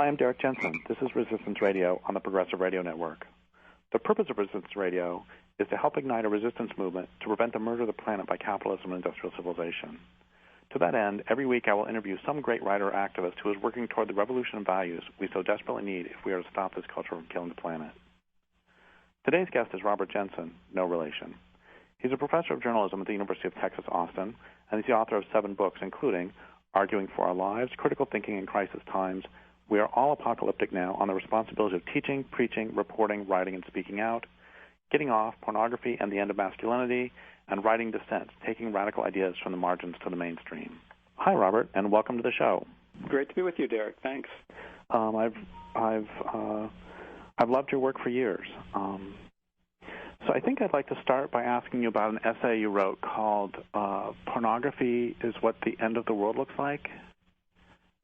Hi, I'm Derrick Jensen. This is Resistance Radio on the Progressive Radio Network. The purpose of Resistance Radio is to help ignite a resistance movement to prevent the murder of the planet by capitalism and industrial civilization. To that end, every week I will interview some great writer or activist who is working toward the revolution of values we so desperately need if we are to stop this culture from killing the planet. Today's guest is Robert Jensen, no relation. He's a professor of journalism at the University of Texas, Austin, and he's the author of 7 books, including Arguing for Our Lives, Critical Thinking in Crisis Times, We Are All Apocalyptic Now, on the responsibility of teaching, preaching, reporting, writing, and speaking out, Getting Off, Pornography, and the End of Masculinity, and Writing Dissent, taking radical ideas from the margins to the mainstream. Hi, Robert, and welcome to the show. Great to be with you, Derrick. Thanks. I've loved your work for years. So I think I'd like to start by asking you about an essay you wrote called Pornography is What the End of the World Looks Like.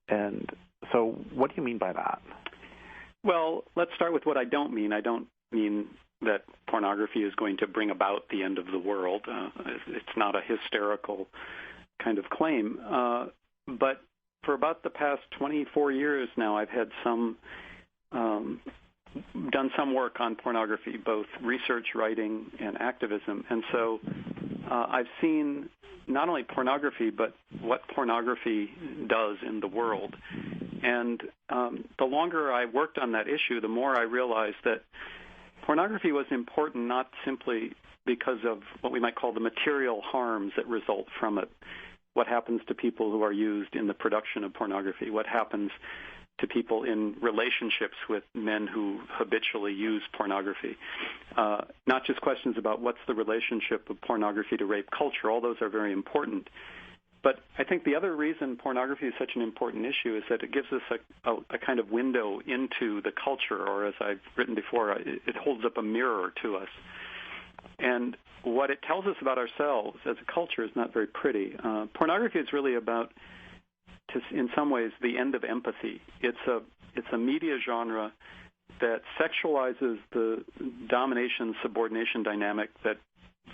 And so what do you mean by that? Well, let's start with what I don't mean. I don't mean that pornography is going to bring about the end of the world. It's not a hysterical kind of claim. But for about the past 24 years now, I've had done some work on pornography, both research, writing, and activism. And so I've seen not only pornography, but what pornography does in the world. And the longer I worked on that issue, the more I realized that pornography was important not simply because of what we might call the material harms that result from it, what happens to people who are used in the production of pornography, what happens to people in relationships with men who habitually use pornography. Not just questions about what's the relationship of pornography to rape culture. All those are very important. But I think the other reason pornography is such an important issue is that it gives us a kind of window into the culture, or as I've written before, it holds up a mirror to us. And what it tells us about ourselves as a culture is not very pretty. Pornography is really about, in some ways, the end of empathy. It's a media genre that sexualizes the domination-subordination dynamic that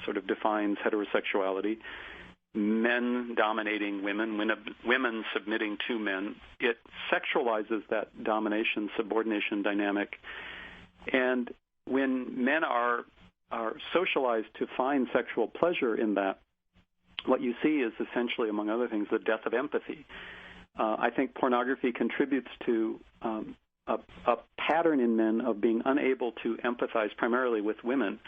sort of defines heterosexuality, men dominating women, women submitting to men. It sexualizes that domination-subordination dynamic. And when men are socialized to find sexual pleasure in that, what you see is essentially, among other things, the death of empathy. I think pornography contributes to a pattern in men of being unable to empathize primarily with women,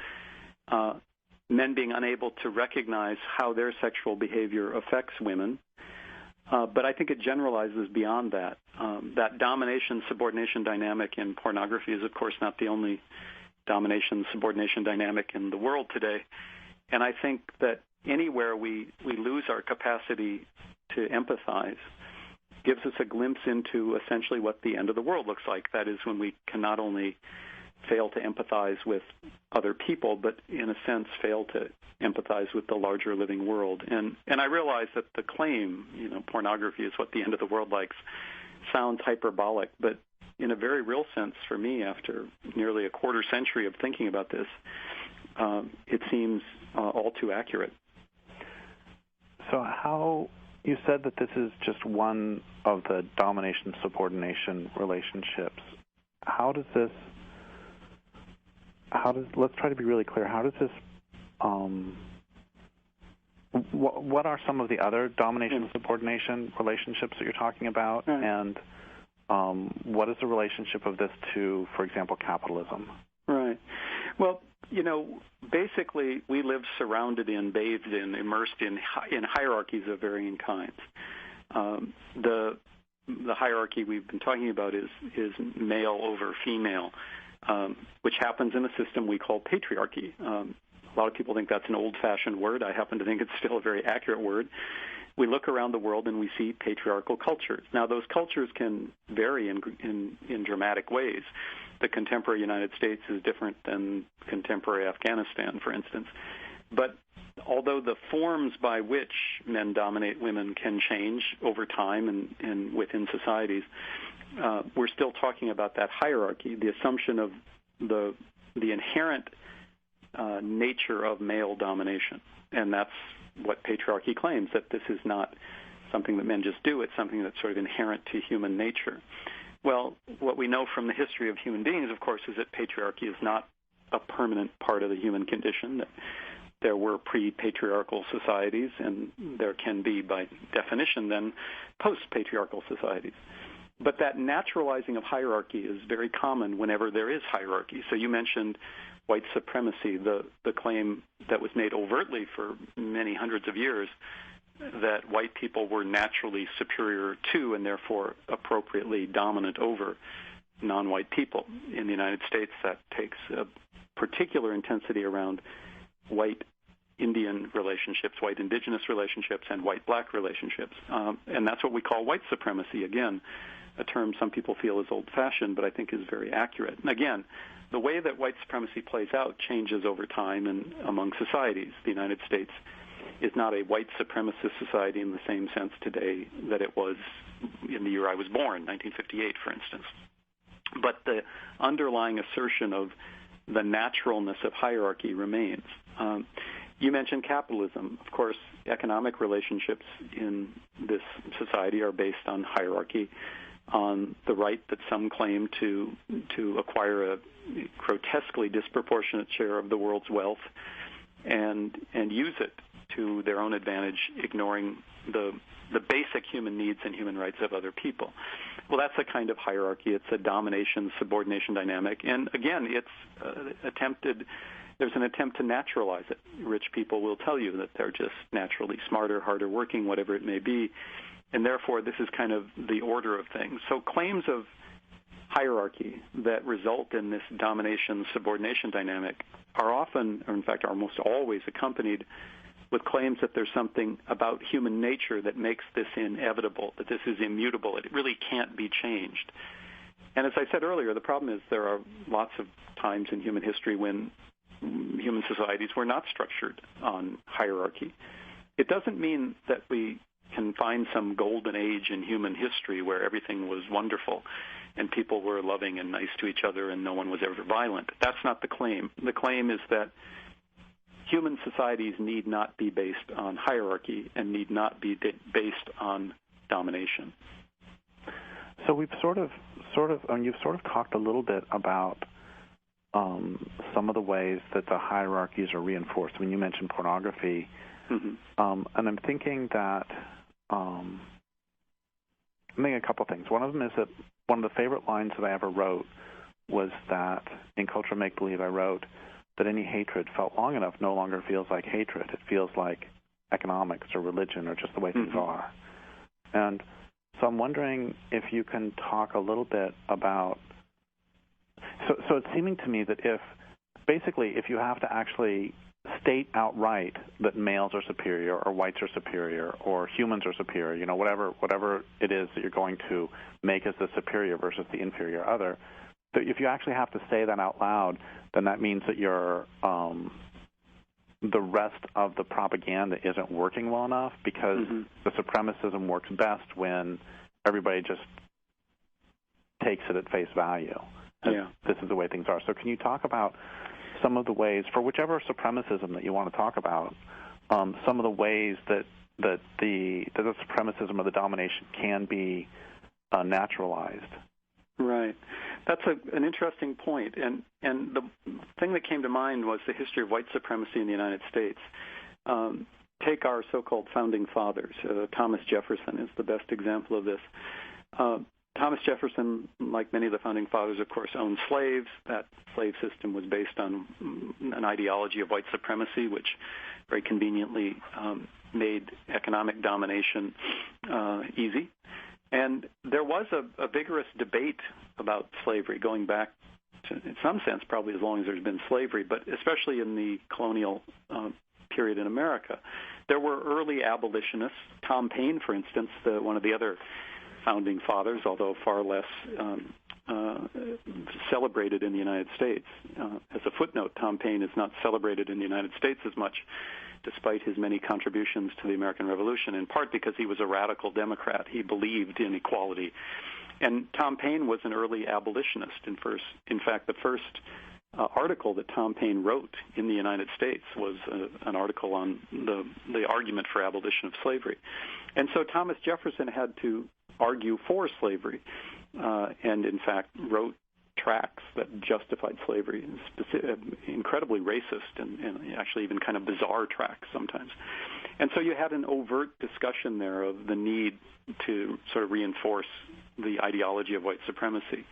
men being unable to recognize how their sexual behavior affects women. But I think it generalizes beyond that. That domination-subordination dynamic in pornography is, of course, not the only domination-subordination dynamic in the world today. And I think that anywhere we lose our capacity to empathize gives us a glimpse into essentially what the end of the world looks like. That is, when we can not only fail to empathize with other people, but in a sense fail to empathize with the larger living world. And I realize that the claim, pornography is what the end of the world likes, sounds hyperbolic, but in a very real sense for me, after nearly a quarter century of thinking about this, it seems all too accurate. So how, you said that this is just one of the domination-subordination relationships. Let's try to be really clear, how does this, what are some of the other domination-subordination relationships that you're talking about, and what is the relationship of this to, for example, capitalism? Right. Well, basically we live surrounded in, bathed in, immersed in hierarchies of varying kinds. The hierarchy we've been talking about is male over female, which happens in a system we call patriarchy. A lot of people think that's an old-fashioned word. I happen to think it's still a very accurate word. We look around the world and we see patriarchal cultures. Now, those cultures can vary in dramatic ways. The contemporary United States is different than contemporary Afghanistan, for instance. But although the forms by which men dominate women can change over time and within societies, we're still talking about that hierarchy, the assumption of the inherent nature of male domination. And that's what patriarchy claims, that this is not something that men just do. It's something that's sort of inherent to human nature. Well, what we know from the history of human beings, of course, is that patriarchy is not a permanent part of the human condition, that there were pre-patriarchal societies, and there can be, by definition, then post-patriarchal societies. But that naturalizing of hierarchy is very common whenever there is hierarchy. So you mentioned white supremacy, the claim that was made overtly for many hundreds of years that white people were naturally superior to and therefore appropriately dominant over non-white people. In the United States, that takes a particular intensity around white Indian relationships, white indigenous relationships, and white-black relationships. And that's what we call white supremacy, again, a term some people feel is old-fashioned, but I think is very accurate. And again, the way that white supremacy plays out changes over time and among societies. The United States is not a white supremacist society in the same sense today that it was in the year I was born, 1958, for instance. But the underlying assertion of the naturalness of hierarchy remains. You mentioned capitalism. Of course, economic relationships in this society are based on hierarchy, on the right that some claim to acquire a grotesquely disproportionate share of the world's wealth and use it to their own advantage, ignoring the basic human needs and human rights of other people. Well, that's a kind of hierarchy. It's a domination-subordination dynamic. And again, there's an attempt to naturalize it. Rich people will tell you that they're just naturally smarter, harder working, whatever it may be. And therefore, this is kind of the order of things. So claims of hierarchy that result in this domination-subordination dynamic are often, or in fact are almost always, accompanied with claims that there's something about human nature that makes this inevitable, that this is immutable, it really can't be changed. And as I said earlier, the problem is there are lots of times in human history when human societies were not structured on hierarchy. It doesn't mean that we can find some golden age in human history where everything was wonderful and people were loving and nice to each other and no one was ever violent. That's not the claim. The claim is that human societies need not be based on hierarchy and need not be based on domination. So we've you've sort of talked a little bit about some of the ways that the hierarchies are reinforced. I mean, you mentioned pornography, and I'm thinking that I'm thinking a couple things. One of them is that one of the favorite lines that I ever wrote was that in Culture Make Believe I wrote that any hatred felt long enough no longer feels like hatred. It feels like economics or religion or just the way things are. And so I'm wondering if you can talk a little bit about, so it's seeming to me that if you have to actually state outright that males are superior or whites are superior or humans are superior, whatever it is that you're going to make as the superior versus the inferior other, that if you actually have to say that out loud, then that means that the rest of the propaganda isn't working well enough, because the supremacism works best when everybody just takes it at face value. This is the way things are. So can you talk about some of the ways, for whichever supremacism that you want to talk about, some of the ways that the supremacism or the domination can be naturalized? Right. That's an interesting point. And the thing that came to mind was the history of white supremacy in the United States. Take our so-called founding fathers. Thomas Jefferson is the best example of this. Thomas Jefferson, like many of the founding fathers, of course, owned slaves. That slave system was based on an ideology of white supremacy, which very conveniently made economic domination easy. And there was a vigorous debate about slavery going back to, in some sense, probably as long as there's been slavery, but especially in the colonial period in America. There were early abolitionists. Tom Paine, for instance, one of the other founding fathers, although far less celebrated in the United States. As a footnote, Tom Paine is not celebrated in the United States as much, despite his many contributions to the American Revolution, in part because he was a radical Democrat. He believed in equality. And Tom Paine was an early abolitionist. In fact, the first article that Tom Paine wrote in the United States was an article on the argument for abolition of slavery. And so Thomas Jefferson had to argue for slavery. and in fact wrote tracts that justified slavery, incredibly racist and actually even kind of bizarre tracts sometimes. And so you had an overt discussion there of the need to sort of reinforce the ideology of white supremacy.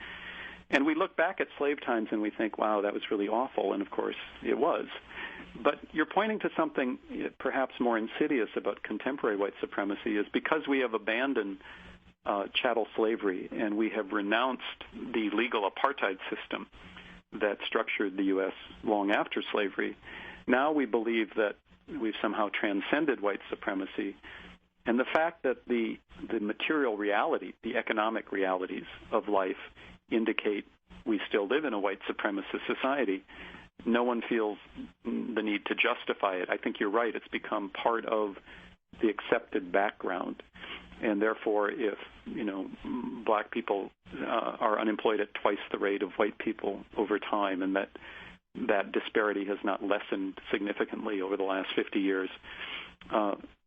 And we look back at slave times and we think, wow, that was really awful, and of course it was. But you're pointing to something perhaps more insidious about contemporary white supremacy, is because we have abandoned chattel slavery and we have renounced the legal apartheid system that structured the U.S. long after slavery. Now we believe that we've somehow transcended white supremacy, and the fact that the material reality, the economic realities of life indicate we still live in a white supremacist society, no one feels the need to justify it. I think you're right. It's become part of the accepted background. And therefore, if, black people are unemployed at twice the rate of white people over time, and that disparity has not lessened significantly over the last 50 years,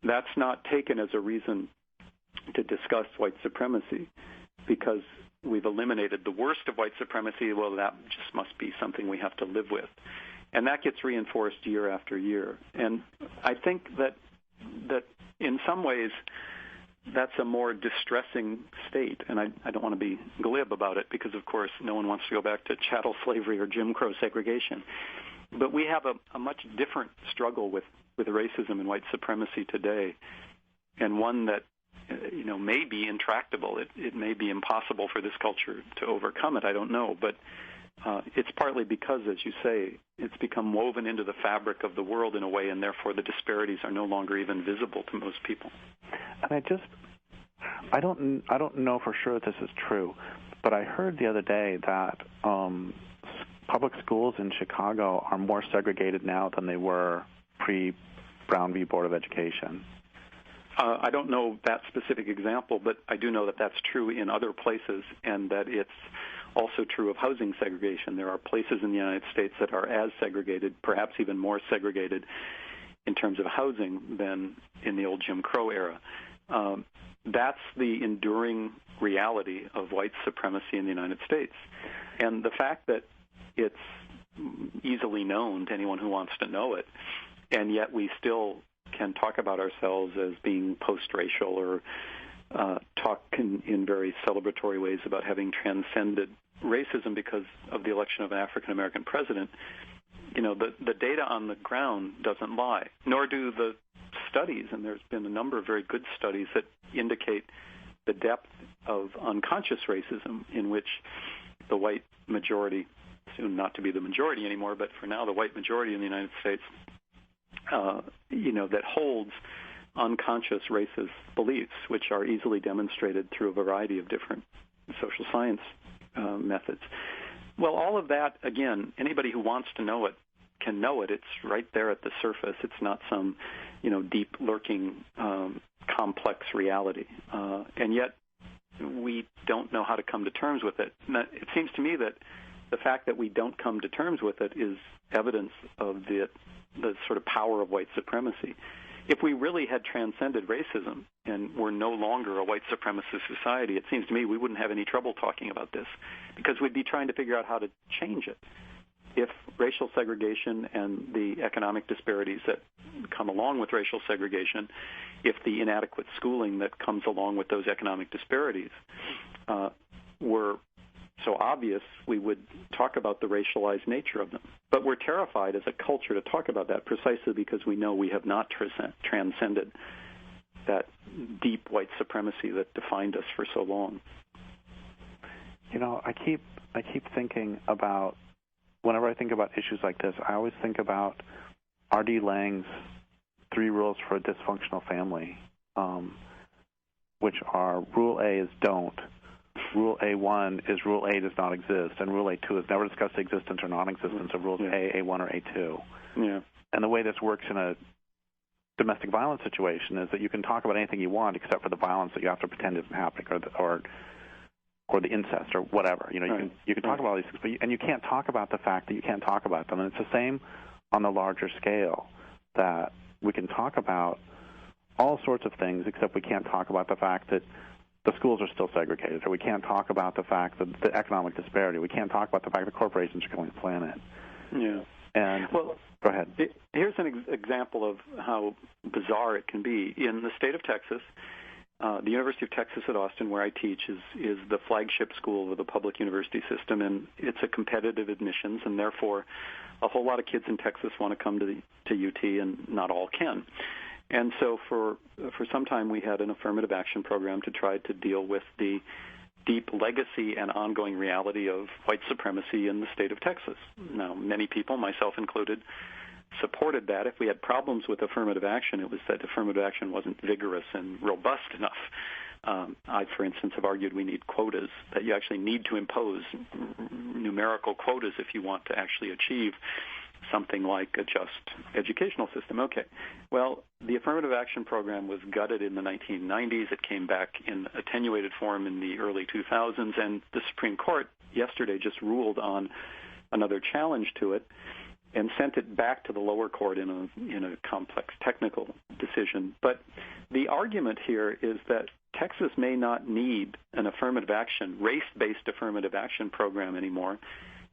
that's not taken as a reason to discuss white supremacy, because we've eliminated the worst of white supremacy. Well, that just must be something we have to live with. And that gets reinforced year after year. And I think that in some ways that's a more distressing state. And I don't want to be glib about it, because, of course, no one wants to go back to chattel slavery or Jim Crow segregation. But we have a much different struggle with racism and white supremacy today, and one that may be intractable. It may be impossible for this culture to overcome it. I don't know. But it's partly because, as you say, it's become woven into the fabric of the world in a way, and therefore the disparities are no longer even visible to most people. And I don't know for sure that this is true, but I heard the other day that public schools in Chicago are more segregated now than they were pre-Brown v. Board of Education. I don't know that specific example, but I do know that that's true in other places, and that it's also true of housing segregation. There are places in the United States that are as segregated, perhaps even more segregated in terms of housing than in the old Jim Crow era. That's the enduring reality of white supremacy in the United States. And the fact that it's easily known to anyone who wants to know it, and yet we still can talk about ourselves as being post-racial, or talk in very celebratory ways about having transcended racism because of the election of an African-American president. The data on the ground doesn't lie, nor do the studies, and there's been a number of very good studies that indicate the depth of unconscious racism in which the white majority, soon not to be the majority anymore, but for now the white majority in the United States, that holds unconscious racist beliefs, which are easily demonstrated through a variety of different social science methods. Well, all of that, again, anybody who wants to know it can know it. It's right there at the surface. It's not some, deep, lurking, complex reality. And yet we don't know how to come to terms with it. And it seems to me that the fact that we don't come to terms with it is evidence of the sort of power of white supremacy. If we really had transcended racism and were no longer a white supremacist society, it seems to me we wouldn't have any trouble talking about this, because we'd be trying to figure out how to change it. If racial segregation and the economic disparities that come along with racial segregation, if the inadequate schooling that comes along with those economic disparities were so obvious, we would talk about the racialized nature of them. But we're terrified as a culture to talk about that, precisely because we know we have not transcended that deep white supremacy that defined us for so long. I keep thinking about, whenever I think about issues like this, I always think about R.D. Laing's 3 rules for a dysfunctional family, which are: Rule A is don't. Rule A1 is Rule A does not exist, and Rule A2 is never discuss the existence or non-existence of Rules A, A1, or A2. Yeah. And the way this works in a domestic violence situation is that you can talk about anything you want except for the violence that you have to pretend isn't happening, or the incest or whatever. You can talk about all these things, and you can't talk about the fact that you can't talk about them. And it's the same on the larger scale, that we can talk about all sorts of things except we can't talk about the fact that the schools are still segregated, or we can't talk about the fact that the economic disparity. We can't talk about the fact that corporations are killing the planet. Yeah. And well, go ahead. Here's an example of how bizarre it can be. In the state of Texas, the University of Texas at Austin, where I teach, is the flagship school of the public university system, and it's a competitive admissions, and therefore a whole lot of kids in Texas want to come to UT, and not all can. And so for some time we had an affirmative action program to try to deal with the deep legacy and ongoing reality of white supremacy in the state of Texas. Now, many people, myself included, supported that. If we had problems with affirmative action, it was that affirmative action wasn't vigorous and robust enough. I, for instance, have argued we need quotas, that you actually need to impose numerical quotas if you want to actually achieve something like a just educational system. Okay. Well, the affirmative action program was gutted in the 1990s. It came back in attenuated form in the early 2000s, and the Supreme Court yesterday just ruled on another challenge to it and sent it back to the lower court in a complex technical decision. But the argument here is that Texas may not need an affirmative action, race-based affirmative action program anymore,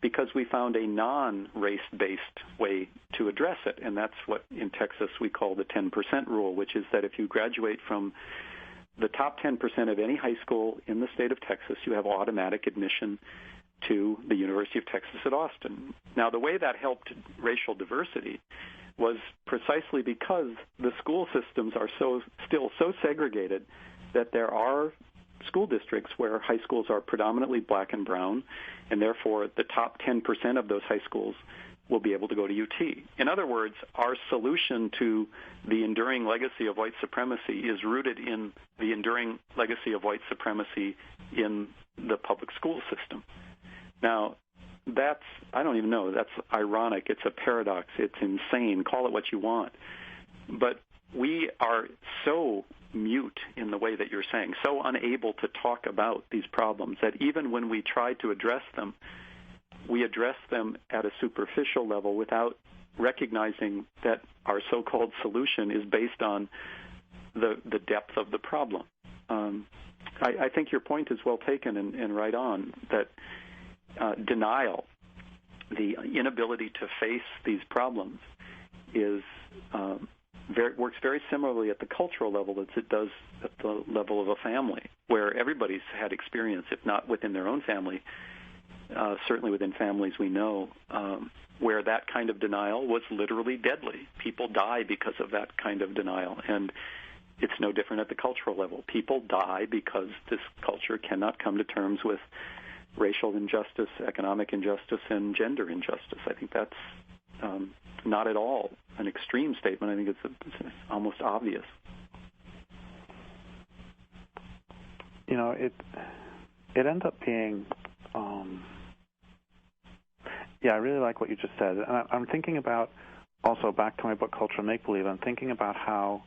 because we found a non-race-based way to address it, and that's what in Texas we call the 10% rule, which is that if you graduate from the top 10% of any high school in the state of Texas, you have automatic admission to the University of Texas at Austin. Now, the way that helped racial diversity was precisely because the school systems are still so segregated that there are school districts where high schools are predominantly black and brown, and therefore the top 10% of those high schools will be able to go to UT. In other words, our solution to the enduring legacy of white supremacy is rooted in the enduring legacy of white supremacy in the public school system. Now, I don't even know, that's ironic, it's a paradox, it's insane, call it what you want. But we are so mute in the way that you're saying, so unable to talk about these problems that even when we try to address them, we address them at a superficial level without recognizing that our so-called solution is based on the depth of the problem. I think your point is well taken and right on, that denial, the inability to face these problems, works very similarly at the cultural level as it does at the level of a family, where everybody's had experience, if not within their own family, certainly within families we know, where that kind of denial was literally deadly. People die because of that kind of denial, and it's no different at the cultural level. People die because this culture cannot come to terms with racial injustice, economic injustice, and gender injustice. I think that's not at all an extreme statement. I think it's almost obvious. You know, it ends up being, I really like what you just said. And I'm thinking about, also back to my book, Cultural Make-Believe, I'm thinking about how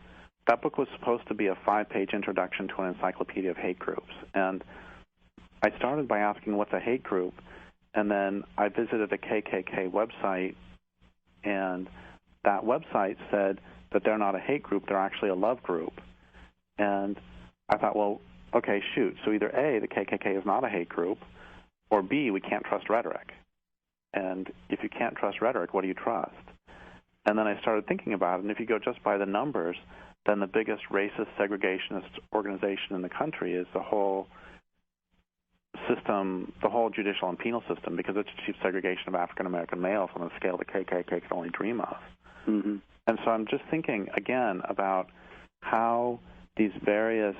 that book was supposed to be a 5-page introduction to an encyclopedia of hate groups. And I started by asking, what's a hate group? And then I visited a KKK website, and that website said that they're not a hate group, they're actually a love group. And I thought, well, okay, shoot. So either A, the KKK is not a hate group, or B, we can't trust rhetoric. And if you can't trust rhetoric, what do you trust? And then I started thinking about it, and if you go just by the numbers, then the biggest racist segregationist organization in the country is the whole system, the whole judicial and penal system, because it's achieves segregation of African-American males on a scale the KKK could only dream of. Mm-hmm. And so I'm just thinking, again, about how these various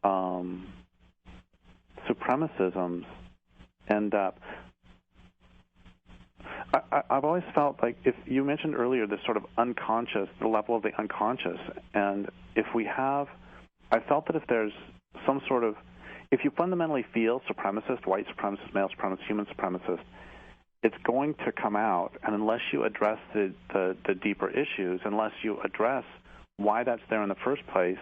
supremacisms end up. I've always felt like, if you mentioned earlier this sort of unconscious, the level of the unconscious, and if we have, I felt that if there's some sort of, if you fundamentally feel supremacist, white supremacist, male supremacist, human supremacist, it's going to come out, and unless you address the deeper issues, unless you address why that's there in the first place,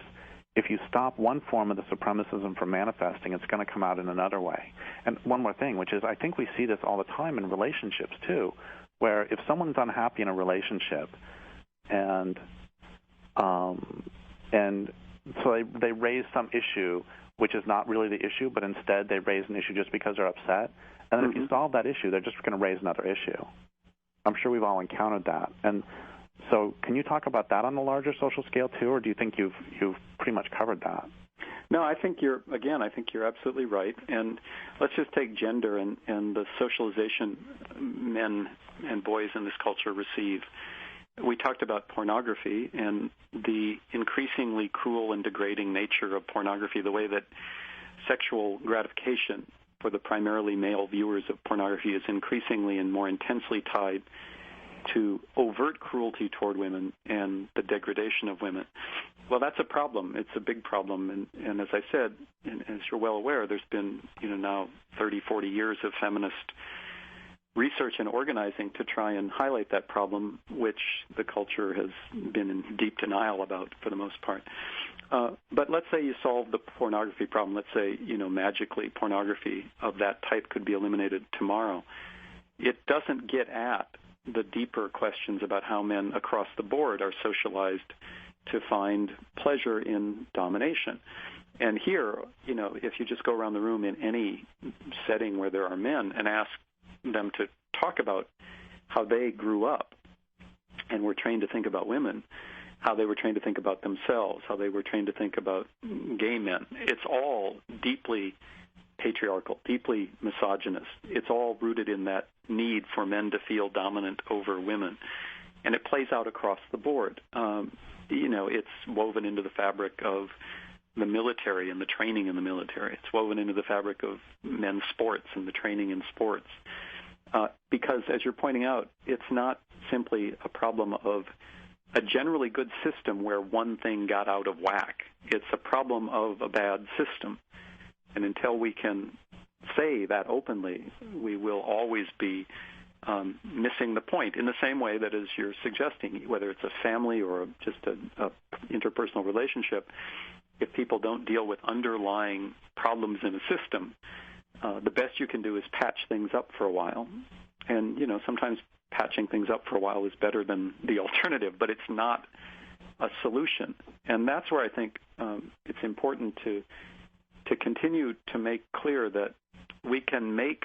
if you stop one form of the supremacism from manifesting, it's going to come out in another way. And one more thing, which is I think we see this all the time in relationships too, where if someone's unhappy in a relationship and so they raise some issue which is not really the issue, but instead they raise an issue just because they're upset. And then if you solve that issue, they're just going to raise another issue. I'm sure we've all encountered that. And so can you talk about that on the larger social scale too, or do you think you've pretty much covered that? No, I think you're absolutely right. And let's just take gender and the socialization men and boys in this culture receive. We talked about pornography and the increasingly cruel and degrading nature of pornography, the way that sexual gratification for the primarily male viewers of pornography is increasingly and more intensely tied to overt cruelty toward women and the degradation of women. Well, that's a problem. It's a big problem. And as I said, and as you're well aware, there's been, now 30, 40 years of feminist research and organizing to try and highlight that problem, which the culture has been in deep denial about for the most part. But let's say you solve the pornography problem. Let's say, magically pornography of that type could be eliminated tomorrow. It doesn't get at the deeper questions about how men across the board are socialized to find pleasure in domination. And here, if you just go around the room in any setting where there are men and ask them to talk about how they grew up and were trained to think about women, how they were trained to think about themselves, how they were trained to think about gay men, it's all deeply patriarchal, deeply misogynist. It's all rooted in that need for men to feel dominant over women. And it plays out across the board. It's woven into the fabric of the military and the training in the military. It's woven into the fabric of men's sports and the training in sports. Because, as you're pointing out, it's not simply a problem of a generally good system where one thing got out of whack. It's a problem of a bad system. And until we can say that openly, we will always be missing the point in the same way that, as you're suggesting, whether it's a family or just a interpersonal relationship, if people don't deal with underlying problems in a system, the best you can do is patch things up for a while. And, sometimes patching things up for a while is better than the alternative, but it's not a solution. And that's where I think it's important to continue to make clear that we can make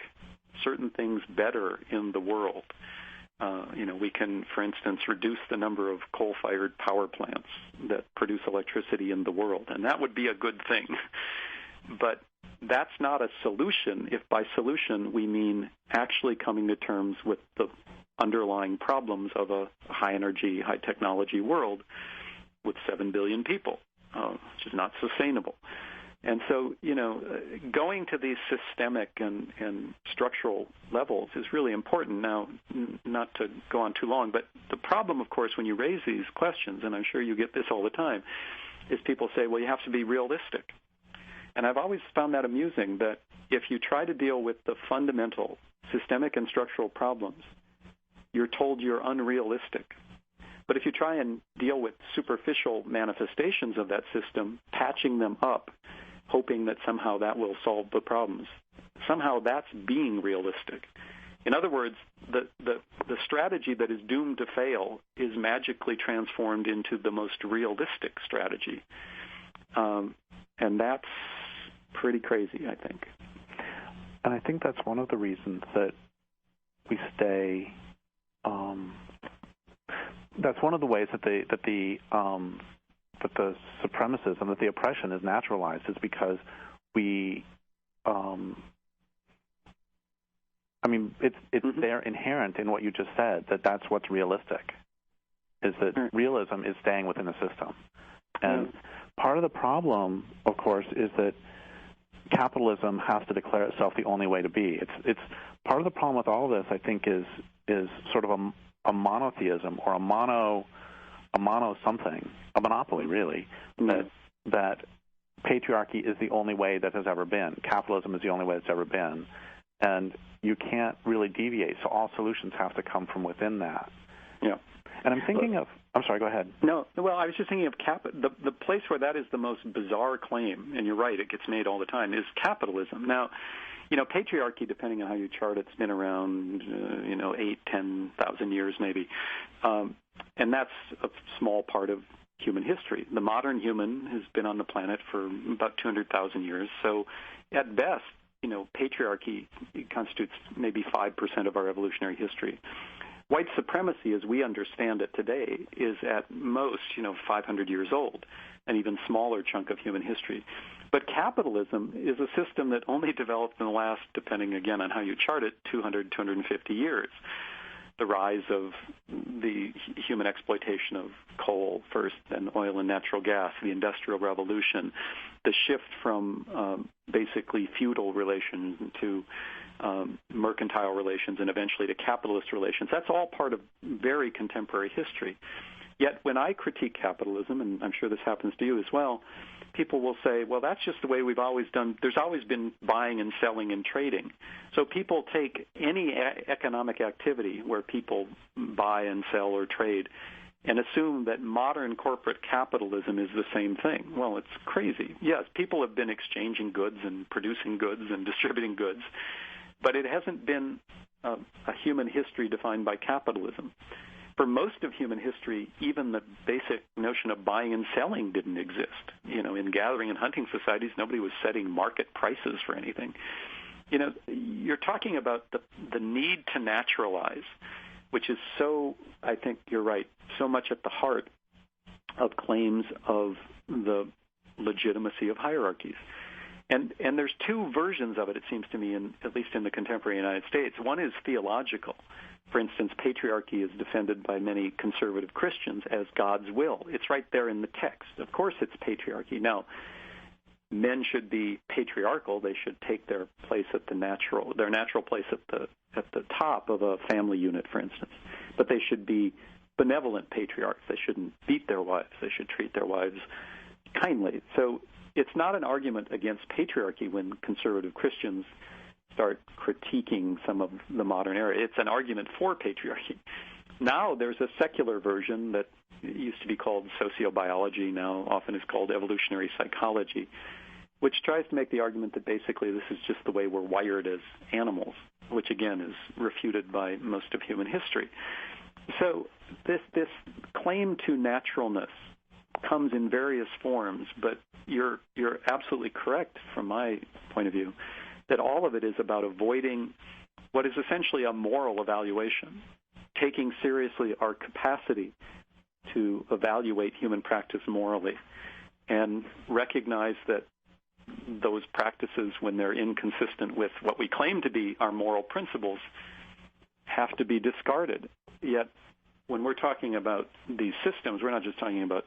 certain things better in the world. We can, for instance, reduce the number of coal-fired power plants that produce electricity in the world, and that would be a good thing. But that's not a solution if by solution we mean actually coming to terms with the underlying problems of a high-energy, high-technology world with 7 billion people, which is not sustainable. And so, going to these systemic and structural levels is really important. Now, not to go on too long, but the problem, of course, when you raise these questions, and I'm sure you get this all the time, is people say, well, you have to be realistic. And I've always found that amusing, that if you try to deal with the fundamental systemic and structural problems, you're told you're unrealistic. But if you try and deal with superficial manifestations of that system, patching them up, hoping that somehow that will solve the problems, somehow that's being realistic. In other words, the strategy that is doomed to fail is magically transformed into the most realistic strategy. And that's pretty crazy, I think. And I think that's one of the reasons that we stay. That's one of the ways that the supremacism, that the oppression is naturalized, is because we. It's there inherent in what you just said, that that's what's realistic, is that realism is staying within the system. And part of the problem, of course, is that capitalism has to declare itself the only way to be. It's part of the problem with all of this, I think, is sort of a monotheism or a mono something, a monopoly, really, that patriarchy is the only way that has ever been. Capitalism is the only way that's ever been. And you can't really deviate, so all solutions have to come from within that. Yeah. And I'm thinking of... I'm sorry, go ahead. No, well, I was just thinking of the place where that is the most bizarre claim, and you're right, it gets made all the time, is capitalism. Now, patriarchy, depending on how you chart it, it's been around, 8,000, 10,000 years maybe. And that's a small part of human history. The modern human has been on the planet for about 200,000 years. So at best, patriarchy constitutes maybe 5% of our evolutionary history. White supremacy, as we understand it today, is at most, 500 years old, an even smaller chunk of human history. But capitalism is a system that only developed in the last, depending again on how you chart it, 200, 250 years. The rise of the human exploitation of coal first, then oil and natural gas, the Industrial Revolution, the shift from basically feudal relations to mercantile relations and eventually to capitalist relations. That's all part of very contemporary history. Yet when I critique capitalism, and I'm sure this happens to you as well, people will say, well, that's just the way we've always done. There's always been buying and selling and trading. So people take any economic activity where people buy and sell or trade and assume that modern corporate capitalism is the same thing. Well, it's crazy. Yes, people have been exchanging goods and producing goods and distributing goods, but it hasn't been a human history defined by capitalism. For most of human history, even the basic notion of buying and selling didn't exist. In gathering and hunting societies, nobody was setting market prices for anything. You're talking about the need to naturalize, which is so, I think you're right, so much at the heart of claims of the legitimacy of hierarchies. And there's two versions of it, it seems to me, at least in the contemporary United States. One is theological. For instance, patriarchy is defended by many conservative Christians as God's will. It's right there in the text. Of course it's patriarchy. Now, men should be patriarchal. They should take their place at their natural place at the top of a family unit, for instance. But they should be benevolent patriarchs. They shouldn't beat their wives. They should treat their wives kindly. So it's not an argument against patriarchy when conservative Christians start critiquing some of the modern era. It's an argument for patriarchy. Now there's a secular version that used to be called sociobiology, now often is called evolutionary psychology, which tries to make the argument that basically this is just the way we're wired as animals, which again is refuted by most of human history. So this claim to naturalness comes in various forms, but you're absolutely correct from my point of view that all of it is about avoiding what is essentially a moral evaluation, taking seriously our capacity to evaluate human practice morally and recognize that those practices, when they're inconsistent with what we claim to be our moral principles, have to be discarded. Yet when we're talking about these systems, we're not just talking about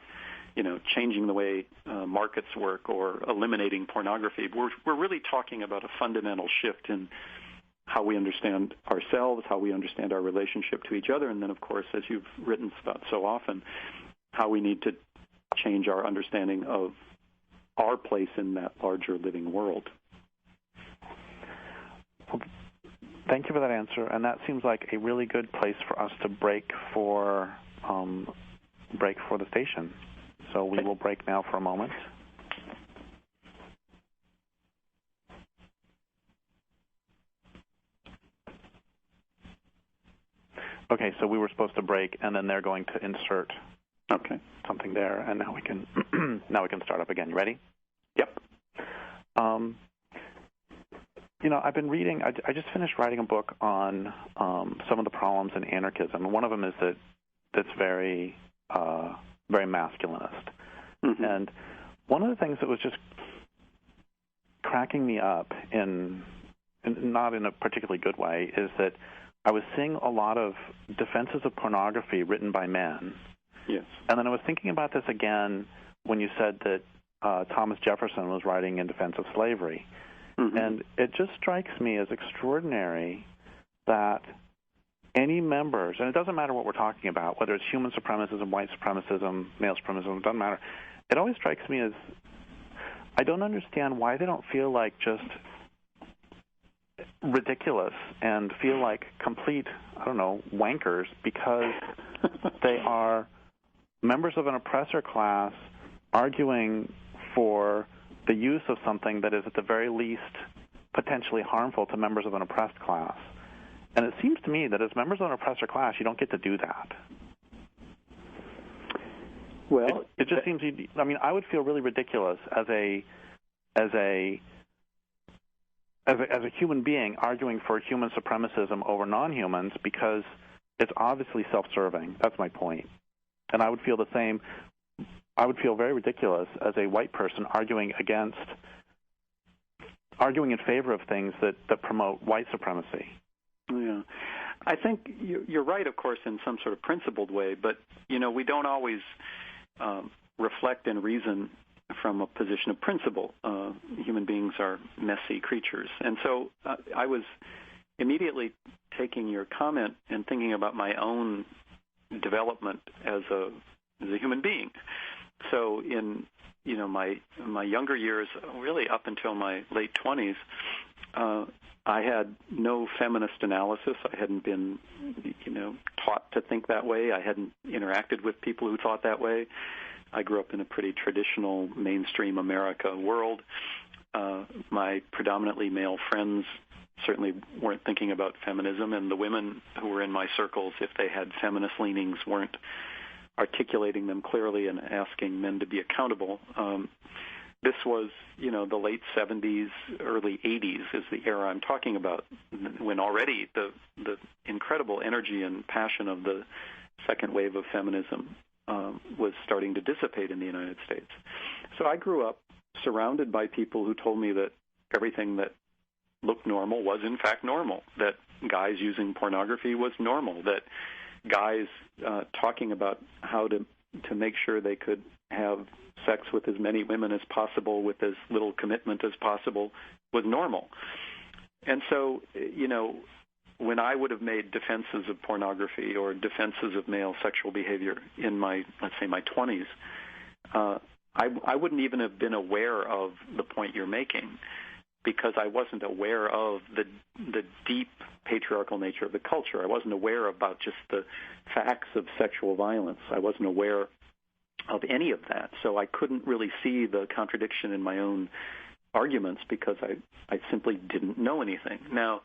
changing the way markets work or eliminating pornography. We're really talking about a fundamental shift in how we understand ourselves, how we understand our relationship to each other, and then, of course, as you've written about so often, how we need to change our understanding of our place in that larger living world. Well, thank you for that answer, and that seems like a really good place for us to break for the station. So we will break now for a moment. Okay, so we were supposed to break, and then they're going to insert something there, and now we can start up again. You ready? Yep. I've been reading. I just finished writing a book on some of the problems in anarchism, and one of them is that that's very masculinist. Mm-hmm. And one of the things that was just cracking me up, not in a particularly good way, is that I was seeing a lot of defenses of pornography written by men. Yes. And then I was thinking about this again when you said that Thomas Jefferson was writing in defense of slavery. Mm-hmm. And it just strikes me as extraordinary that any members, and it doesn't matter what we're talking about, whether it's human supremacism, white supremacism, male supremacism, it doesn't matter. It always strikes me as I don't understand why they don't feel like just ridiculous and feel like complete, wankers, because they are members of an oppressor class arguing for the use of something that is at the very least potentially harmful to members of an oppressed class. And it seems to me that as members of an oppressor class, you don't get to do that. Well, it just seems. I mean, I would feel really ridiculous as a human being arguing for human supremacism over non-humans because it's obviously self-serving. That's my point. And I would feel the same. I would feel very ridiculous as a white person arguing in favor of things that promote white supremacy. Yeah. I think you're right, of course, in some sort of principled way, but, we don't always reflect and reason from a position of principle. Human beings are messy creatures. And so I was immediately taking your comment and thinking about my own development as a human being. So in my younger years, really up until my late 20s, I had no feminist analysis. I hadn't been, taught to think that way. I hadn't interacted with people who thought that way. I grew up in a pretty traditional mainstream America world. My predominantly male friends certainly weren't thinking about feminism, and the women who were in my circles, if they had feminist leanings, weren't articulating them clearly and asking men to be accountable. This was, the late 70s, early 80s is the era I'm talking about, when already the incredible energy and passion of the second wave of feminism was starting to dissipate in the United States. So I grew up surrounded by people who told me that everything that looked normal was in fact normal, that guys using pornography was normal, that guys talking about how to make sure they could have sex with as many women as possible with as little commitment as possible was normal. And so, when I would have made defenses of pornography or defenses of male sexual behavior in my, let's say, my 20s, I wouldn't even have been aware of the point you're making, because I wasn't aware of the deep patriarchal nature of the culture. I wasn't aware about just the facts of sexual violence. I wasn't aware of any of that. So I couldn't really see the contradiction in my own arguments because I simply didn't know anything. Now,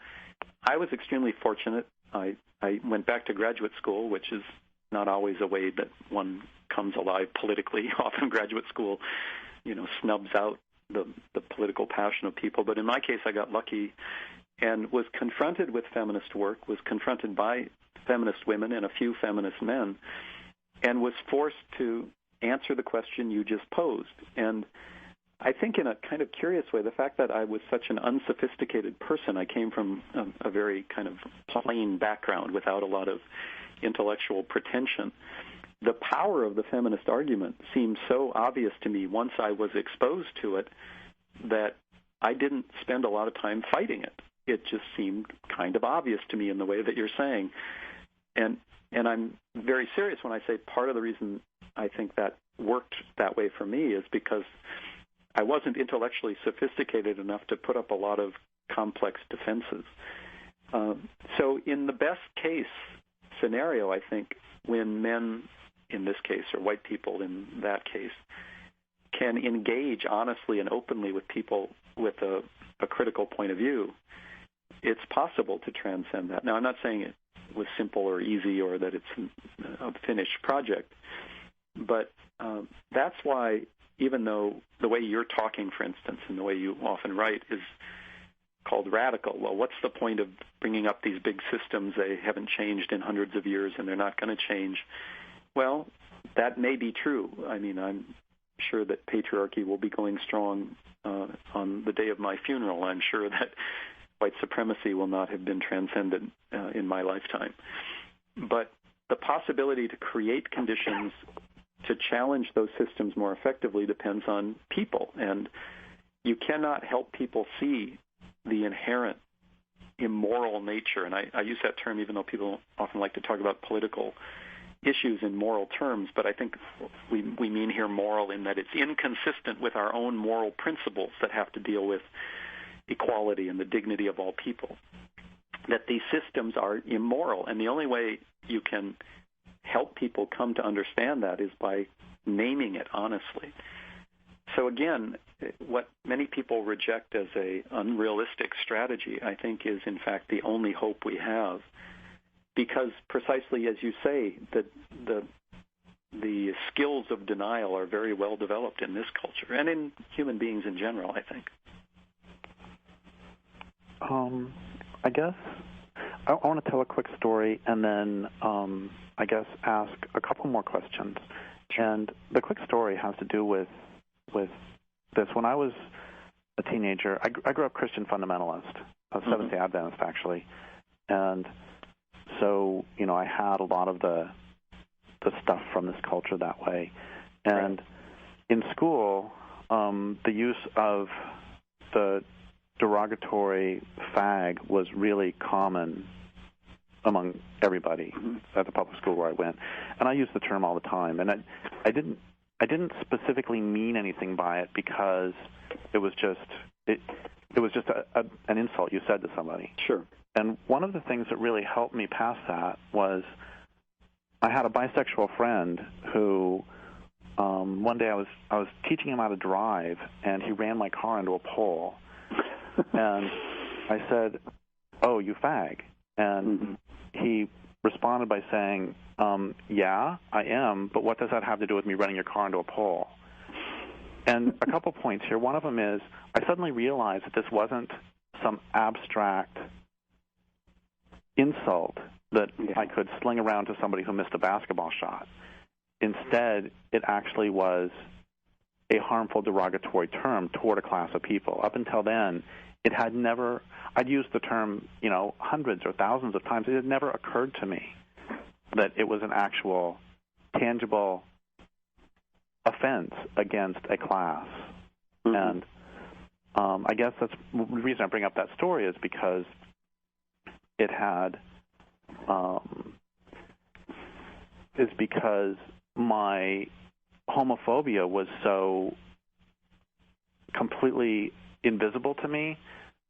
I was extremely fortunate. I went back to graduate school, which is not always a way that one comes alive politically. Often graduate school, snubs out the political passion of people. But in my case, I got lucky and was confronted with feminist work, was confronted by feminist women and a few feminist men, and was forced to answer the question you just posed. And I think in a kind of curious way, the fact that I was such an unsophisticated person, I came from a very kind of plain background without a lot of intellectual pretension. The power of the feminist argument seemed so obvious to me once I was exposed to it that I didn't spend a lot of time fighting it. It just seemed kind of obvious to me in the way that you're saying. And I'm very serious when I say part of the reason I think that worked that way for me is because I wasn't intellectually sophisticated enough to put up a lot of complex defenses. So in the best case scenario, I think, when men in this case, or white people in that case, can engage honestly and openly with people with a critical point of view, it's possible to transcend that. Now, I'm not saying it was simple or easy or that it's a finished project, but that's why, even though the way you're talking, for instance, and the way you often write is called radical, well, what's the point of bringing up these big systems? They haven't changed in hundreds of years, and they're not going to change. Well, that may be true. I mean, I'm sure that patriarchy will be going strong on the day of my funeral. I'm sure that white supremacy will not have been transcended in my lifetime. But the possibility to create conditions to challenge those systems more effectively depends on people. And you cannot help people see the inherent immoral nature. And I use that term even though people often like to talk about political issues in moral terms, but I think we mean here moral in that it's inconsistent with our own moral principles that have to deal with equality and the dignity of all people, that these systems are immoral. And the only way you can help people come to understand that is by naming it honestly. So again, what many people reject as a unrealistic strategy, I think, is in fact the only hope we have. Because precisely as you say, the the skills of denial are very well developed in this culture and in human beings in general, I think. I guess I want to tell a quick story and then I guess ask a couple more questions. And the quick story has to do with this. When I was a teenager, I grew up Christian fundamentalist, a Seventh-day Adventist actually, and so I had a lot of the stuff from this culture that way. And in school, the use of the derogatory fag was really common among everybody at the public school where I went, and I used the term all the time. And I didn't specifically mean anything by it because it was just an insult you said to somebody. Sure. And one of the things that really helped me past that was I had a bisexual friend who one day I was teaching him how to drive, and he ran my car into a pole. And I said, "Oh, you fag." And he responded by saying, "Yeah, I am, but what does that have to do with me running your car into a pole?" And a couple points here. One of them is I suddenly realized that this wasn't some abstract insult that I could sling around to somebody who missed a basketball shot. Instead, it actually was a harmful derogatory term toward a class of people. Up until then, it had never, I'd used the term, hundreds or thousands of times. It had never occurred to me that it was an actual, tangible offense against a class. And I guess that's the reason I bring up that story is because it had, is because my homophobia was so completely invisible to me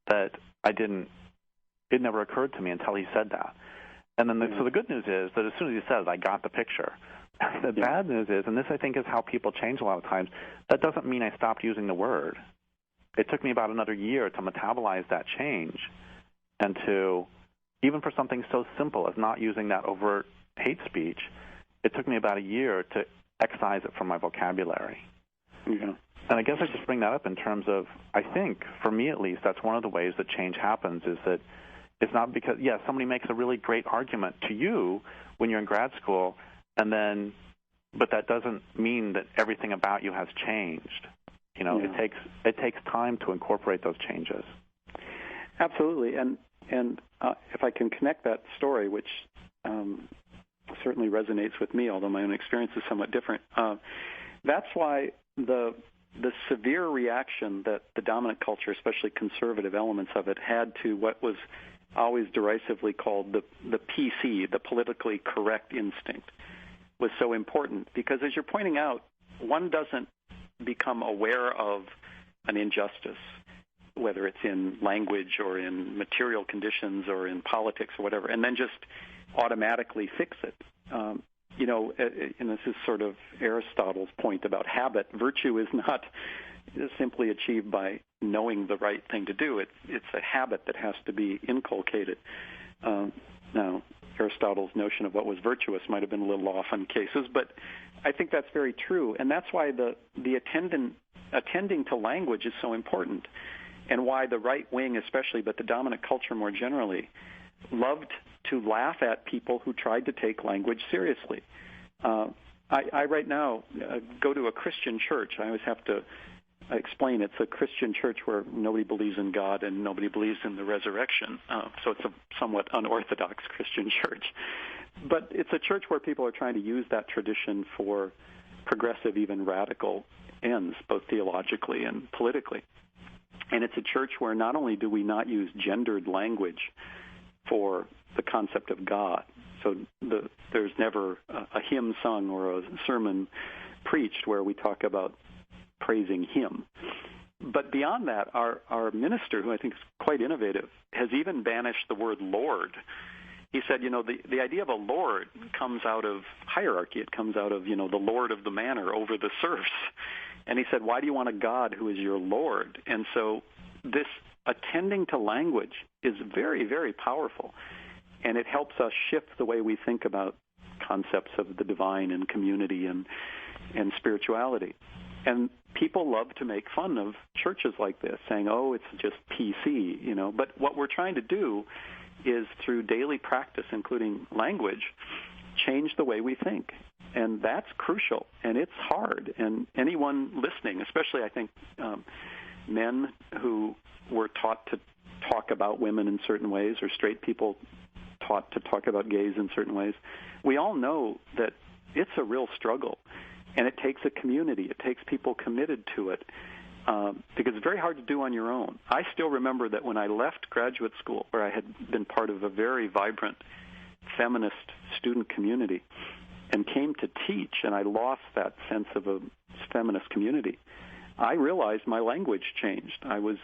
that it never occurred to me until he said that. And then so the good news is that as soon as he said it, I got the picture. The bad news is, and this I think is how people change a lot of times, that doesn't mean I stopped using the word. It took me about another year to metabolize that change and to, even for something so simple as not using that overt hate speech, it took me about a year to excise it from my vocabulary. And I guess I just bring that up in terms of, I think, for me at least, that's one of the ways that change happens is that it's not because, somebody makes a really great argument to you when you're in grad school, but that doesn't mean that everything about you has changed. It takes time to incorporate those changes. Absolutely. And if I can connect that story, which certainly resonates with me, although my own experience is somewhat different, that's why the severe reaction that the dominant culture, especially conservative elements of it, had to what was always derisively called the PC, the politically correct instinct, was so important. Because as you're pointing out, one doesn't become aware of an injustice, whether it's in language or in material conditions or in politics or whatever, and then just automatically fix it. And this is sort of Aristotle's point about habit. Virtue is not simply achieved by knowing the right thing to do. It's a habit that has to be inculcated. Now, Aristotle's notion of what was virtuous might have been a little off in cases, but I think that's very true. And that's why the attending to language is so important, and why the right wing especially, but the dominant culture more generally, loved to laugh at people who tried to take language seriously. I right now go to a Christian church. I always have to explain it's a Christian church where nobody believes in God and nobody believes in the resurrection. So it's a somewhat unorthodox Christian church. But it's a church where people are trying to use that tradition for progressive, even radical ends, both theologically and politically. And it's a church where not only do we not use gendered language for the concept of God, so there's never a hymn sung or a sermon preached where we talk about praising Him. But beyond that, our minister, who I think is quite innovative, has even banished the word Lord. He said, the idea of a Lord comes out of hierarchy. It comes out of, the Lord of the manor over the serfs. And he said, why do you want a God who is your Lord? And so this attending to language is very, very powerful. And it helps us shift the way we think about concepts of the divine and community and spirituality. And people love to make fun of churches like this, saying, oh, it's just PC, you know. But what we're trying to do is, through daily practice, including language, change the way we think. And that's crucial, and it's hard. And anyone listening, especially, I think, men who were taught to talk about women in certain ways, or straight people taught to talk about gays in certain ways, we all know that it's a real struggle. And it takes a community. It takes people committed to it, because it's very hard to do on your own. I still remember that when I left graduate school, where I had been part of a very vibrant feminist student community, and came to teach, and I lost that sense of a feminist community, I realized my language changed. I was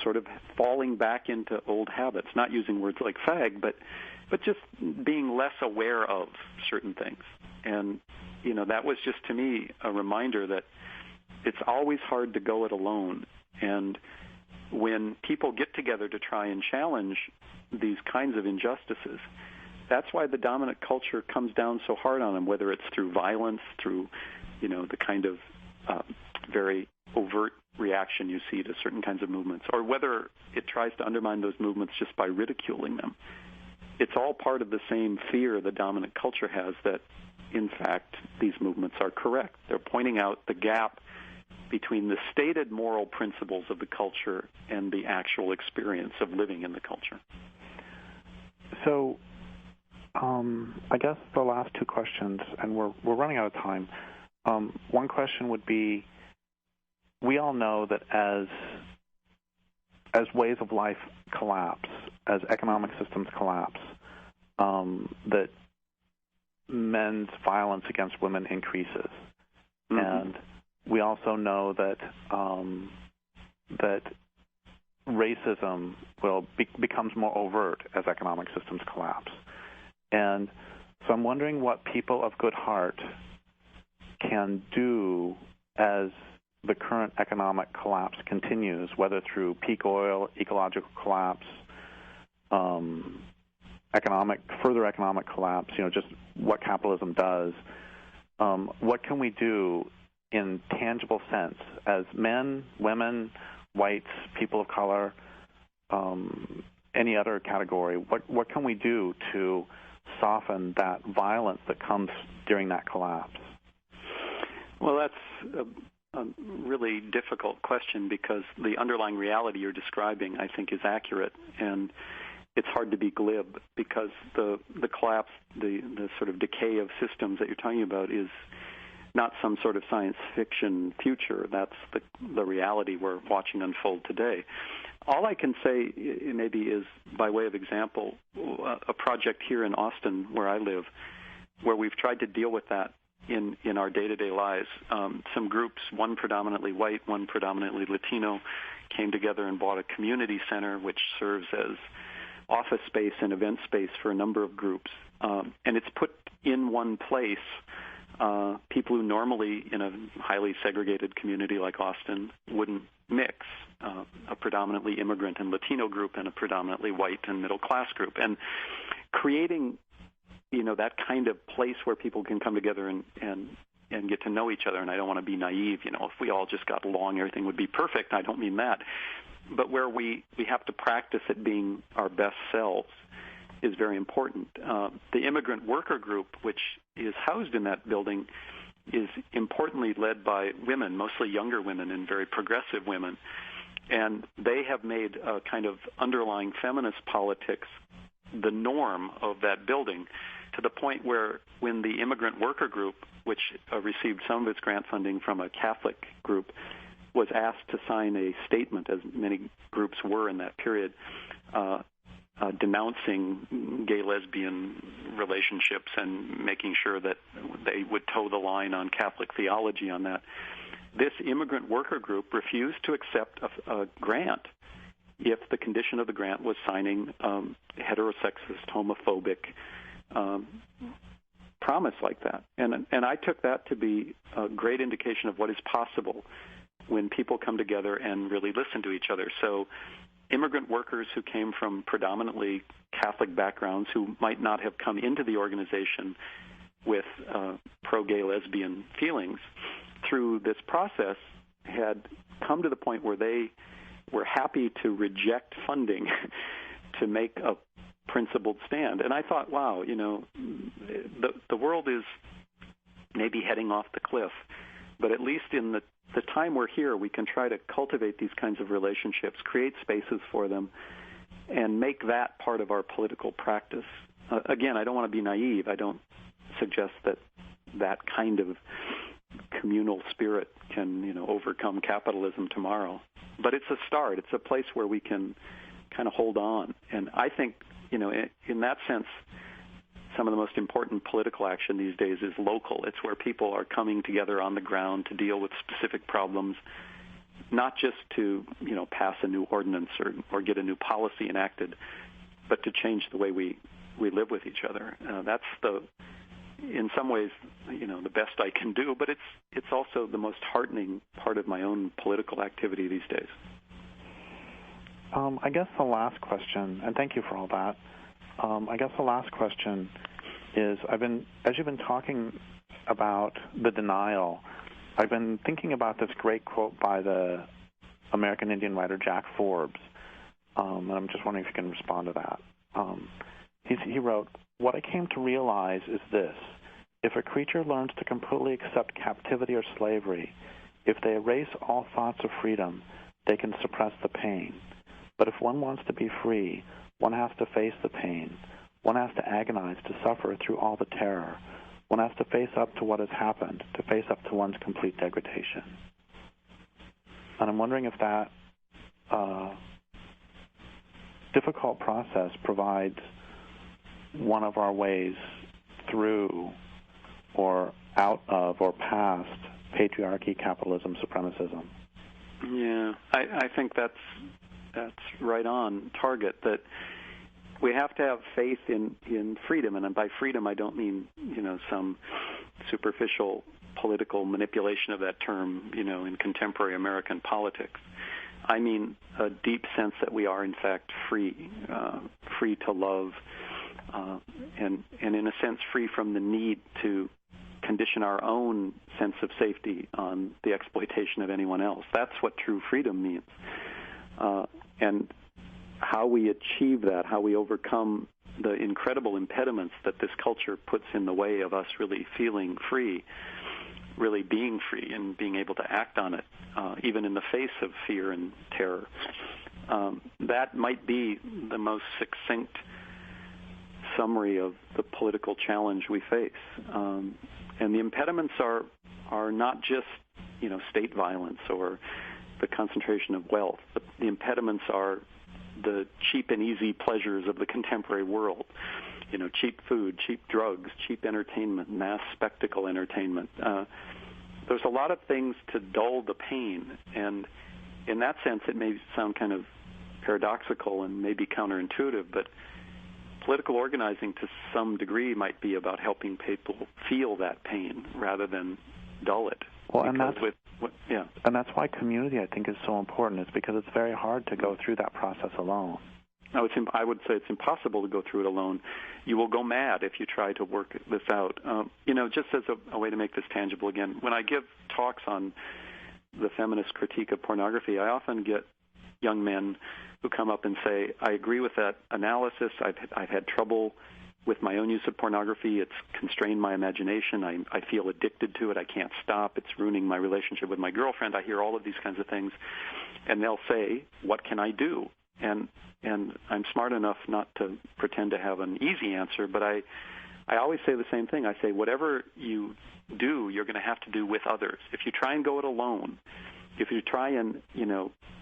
sort of falling back into old habits, not using words like fag, but just being less aware of certain things. And you know, that was just, to me, a reminder that it's always hard to go it alone. And when people get together to try and challenge these kinds of injustices, that's why the dominant culture comes down so hard on them, whether it's through violence, through, you know, the kind of very overt reaction you see to certain kinds of movements, or whether it tries to undermine those movements just by ridiculing them. It's all part of the same fear the dominant culture has that, in fact, these movements are correct. They're pointing out the gap between the stated moral principles of the culture and the actual experience of living in the culture. So, I guess the last two questions, and we're running out of time. One question would be, we all know that as ways of life collapse, as economic systems collapse, that men's violence against women increases. Mm-hmm. And we also know that that racism becomes more overt as economic systems collapse. And so I'm wondering what people of good heart can do as the current economic collapse continues, whether through peak oil, ecological collapse, further economic collapse, you know, just what capitalism does. What can we do in tangible sense as men, women, whites, people of color, any other category? What can we do to soften that violence that comes during that collapse? Well, that's a really difficult question, because the underlying reality you're describing, I think, is accurate, and it's hard to be glib, because the collapse, the sort of decay of systems that you're talking about is not some sort of science fiction future. That's the reality we're watching unfold today. All I can say maybe is, by way of example, a project here in Austin, where I live, where we've tried to deal with that in our day-to-day lives. Some groups, one predominantly white, one predominantly Latino, came together and bought a community center which serves as office space and event space for a number of groups. And it's put in one place people who normally, in a highly segregated community like Austin, wouldn't mix, a predominantly immigrant and Latino group and a predominantly white and middle-class group. And creating, you know, that kind of place where people can come together and get to know each other. And I don't want to be naive, you know, if we all just got along, everything would be perfect. I don't mean that. But where we have to practice at being our best selves is very important. The immigrant worker group, which is housed in that building, is importantly led by women, mostly younger women and very progressive women. And they have made a kind of underlying feminist politics the norm of that building, to the point where when the immigrant worker group, which received some of its grant funding from a Catholic group, was asked to sign a statement, as many groups were in that period, denouncing gay-lesbian relationships and making sure that they would toe the line on Catholic theology on that. This immigrant worker group refused to accept a grant if the condition of the grant was signing heterosexist, homophobic promise like that. And I took that to be a great indication of what is possible when people come together and really listen to each other. So immigrant workers who came from predominantly Catholic backgrounds, who might not have come into the organization with pro-gay lesbian feelings through this process had come to the point where they were happy to reject funding to make a principled stand. And I thought, wow, the world is maybe heading off the cliff, but at least in the time we're here, we can try to cultivate these kinds of relationships, create spaces for them, and make that part of our political practice. Again, I don't want to be naive. I don't suggest that kind of communal spirit can, overcome capitalism tomorrow. But it's a start. It's a place where we can kind of hold on. And I think, in that sense, some of the most important political action these days is local. It's where people are coming together on the ground to deal with specific problems, not just to, pass a new ordinance or get a new policy enacted, but to change the way we live with each other. That's in some ways, the best I can do, but it's also the most heartening part of my own political activity these days. I guess the last question, and thank you for all that. I guess the last question is, as you've been talking about the denial, I've been thinking about this great quote by the American Indian writer Jack Forbes, and I'm just wondering if you can respond to that. He wrote, "What I came to realize is this: if a creature learns to completely accept captivity or slavery, if they erase all thoughts of freedom, they can suppress the pain. But if one wants to be free, one has to face the pain. One has to agonize to suffer through all the terror. One has to face up to what has happened, to face up to one's complete degradation." And I'm wondering if that difficult process provides one of our ways through or out of or past patriarchy, capitalism, supremacism. Yeah, I think that's right on target, that we have to have faith in freedom. And by freedom, I don't mean, some superficial political manipulation of that term, in contemporary American politics. I mean a deep sense that we are, in fact, free to love, and in a sense, free from the need to condition our own sense of safety on the exploitation of anyone else. That's what true freedom means. And how we achieve that, how we overcome the incredible impediments that this culture puts in the way of us really feeling free, really being free and being able to act on it, even in the face of fear and terror. That might be the most succinct summary of the political challenge we face. And the impediments are not just, state violence or the concentration of wealth. The impediments are the cheap and easy pleasures of the contemporary world. Cheap food, cheap drugs, cheap entertainment, mass spectacle entertainment. There's a lot of things to dull the pain, and in that sense, it may sound kind of paradoxical and maybe counterintuitive, but political organizing to some degree might be about helping people feel that pain rather than dull it. Well, and that's why community, I think, is so important. It's because it's very hard to go through that process alone. No, I would say it's impossible to go through it alone. You will go mad if you try to work this out. Just as a way to make this tangible again, when I give talks on the feminist critique of pornography, I often get young men who come up and say, I agree with that analysis. I've had trouble with my own use of pornography. It's constrained my imagination. I feel addicted to it. I can't stop. It's ruining my relationship with my girlfriend. I hear all of these kinds of things. And they'll say, what can I do? And I'm smart enough not to pretend to have an easy answer, but I always say the same thing. I say, whatever you do, you're going to have to do with others. If you try and go it alone, if you try and,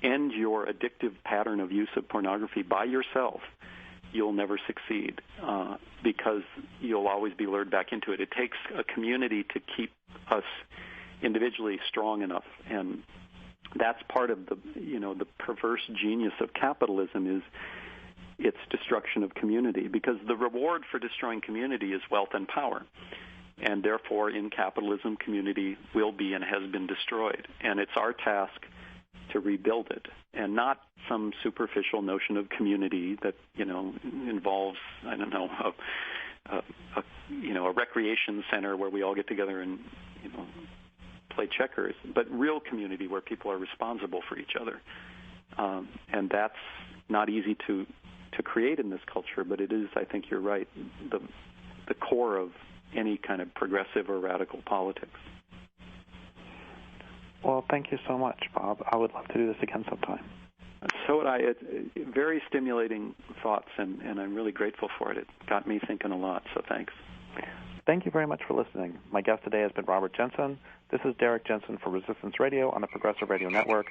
end your addictive pattern of use of pornography by yourself, you'll never succeed because you'll always be lured back into it. It takes a community to keep us individually strong enough, and that's part of the perverse genius of capitalism is its destruction of community, because the reward for destroying community is wealth and power. And therefore, in capitalism, community will be and has been destroyed. And it's our task to rebuild it, and not some superficial notion of community that, involves, a recreation center where we all get together and play checkers, but real community where people are responsible for each other. And that's not easy to create in this culture, but it is, I think you're right, the core of any kind of progressive or radical politics. Well, thank you so much, Bob. I would love to do this again sometime. So would I. It's very stimulating thoughts, and I'm really grateful for it. It got me thinking a lot, so thanks. Thank you very much for listening. My guest today has been Robert Jensen. This is Derrick Jensen for Resistance Radio on the Progressive Radio Network.